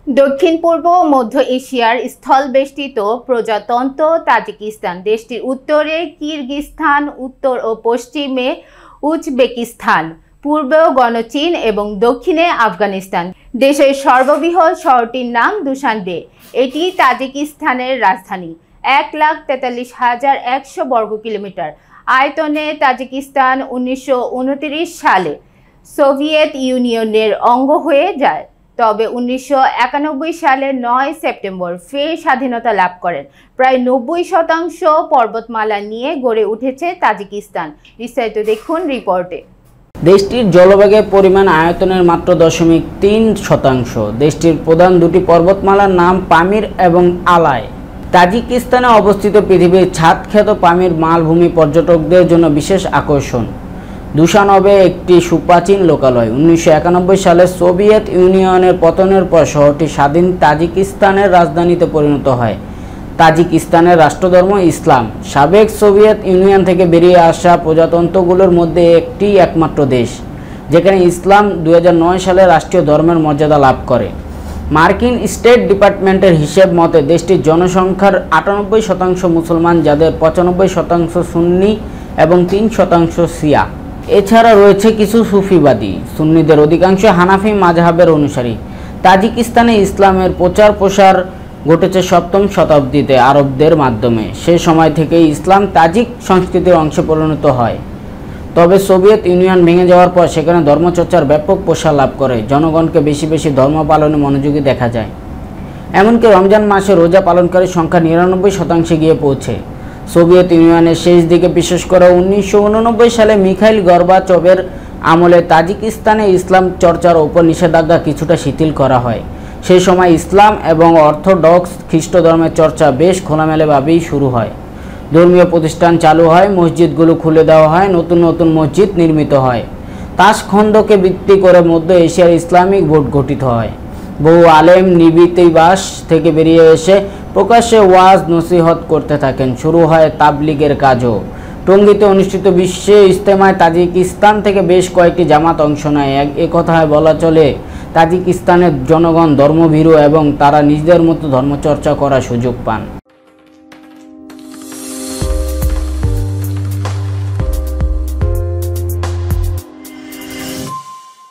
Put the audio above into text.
দক্ষিণ পূর্ব মধ্য এশিয়ার স্থলবেষ্টিত প্রজাতন্ত্র তাজিকিস্তান। দেশটির উত্তরে কিরগিজস্তান, উত্তর ও পশ্চিমে উজবেকিস্তান, পূর্বে গণচীন এবং দক্ষিণে আফগানিস্তান। দেশের সর্ববৃহৎ শহরটির নাম দুশানবে। এটি তাজিকিস্তানের রাজধানী। 1,43,100 বর্গ কিলোমিটার আয়তনে তাজিকিস্তান 1929 সালে সোভিয়েত ইউনিয়নের অঙ্গ হয়ে যায়, তবে 1991 সালের 9 সেপ্টেম্বর ফের স্বাধীনতা লাভ করেন। প্রায় 90% পর্বতমালা নিয়ে গড়ে উঠেছে তাজিকিস্তান। বিস্তারিত দেখুন রিপোর্টে। দেশটির জলবেগের পরিমাণ আয়তনের মাত্র 0.3%। দেশটির প্রধান দুটি পর্বতমালার নাম পামির এবং আলাই। তাজিকিস্তানে অবস্থিত পৃথিবীর ছাদখ্যাত পামির মালভূমি পর্যটকদের জন্য বিশেষ আকর্ষণ। দুশানবে একটি সুপ্রাচীন লোকালয়। 1991 সালে সোভিয়েত ইউনিয়নের পতনের পর শহরটি স্বাধীন তাজিকিস্তানের রাজধানীতে পরিণত হয়। তাজিকিস্তানের রাষ্ট্রধর্ম ইসলাম। সাবেক সোভিয়েত ইউনিয়ন থেকে বেরিয়ে আসা প্রজাতন্ত্রগুলোর মধ্যে একটি একমাত্র দেশ যেখানে ইসলাম 2009 সালে রাষ্ট্রীয় ধর্মের মর্যাদা লাভ করে। মার্কিন স্টেট ডিপার্টমেন্টের হিসেব মতে দেশটির জনসংখ্যার 98% মুসলমান, যাদের 95% সুন্নি এবং 3% শিয়া। এছাড়া রয়েছে কিছু সুফিবাদী। সুন্নিদের অধিকাংশ হানাফি মাযহাবের অনুসারী। তাজিকিস্তানে ইসলামের প্রচার প্রসার ঘটেছে 7ম শতাব্দীতে আরবদের মাধ্যমে। সে সময় থেকেই ইসলাম তাজিক সংস্কৃতির অংশে পরিণত হয়। তবে সোভিয়েত ইউনিয়ন ভেঙে যাওয়ার পর সেখানে ধর্মচর্চার ব্যাপক প্রসার লাভ করে। জনগণকে বেশি বেশি ধর্ম পালনে মনোযোগী দেখা যায়। এমনকি রমজান মাসে রোজা পালনকারীর সংখ্যা 99% গিয়ে পৌঁছে। সোভিয়েত ইউনিয়নের শেষ দিকে, বিশেষ করে 1989 সালে মিখাইল গর্বাচভের আমলে তাজিকিস্তানে ইসলাম চর্চার ওপর নিষেধাজ্ঞা কিছুটা শিথিল করা হয়। সেই সময় ইসলাম এবং অর্থোডক্স খ্রিস্ট ধর্মের চর্চা বেশ খোলামেলাভাবেই শুরু হয়। ধর্মীয় প্রতিষ্ঠান চালু হয়, মসজিদগুলো খুলে দেওয়া হয়, নতুন নতুন মসজিদ নির্মিত হয়। তাশখন্দকে ভিত্তি করে মধ্য এশিয়ার ইসলামিক বোর্ড গঠিত হয়। বহু আলেম নিবৃত্তিবাস থেকে বেরিয়ে এসে প্রকাশ্যে ওয়াজ নসিহত করতে থাকেন। শুরু হয় তাবলিগের কাজও। টঙ্গীতে অনুষ্ঠিত বিশ্ব ইজতেমায় তাজিকিস্তান থেকে বেশ কয়েকটি জামাত অংশ নেয়। একথায় বলা চলে তাজিকিস্তানের জনগণ ধর্মভীরু এবং তারা নিজেদের মতো ধর্মচর্চা করার সুযোগ পান।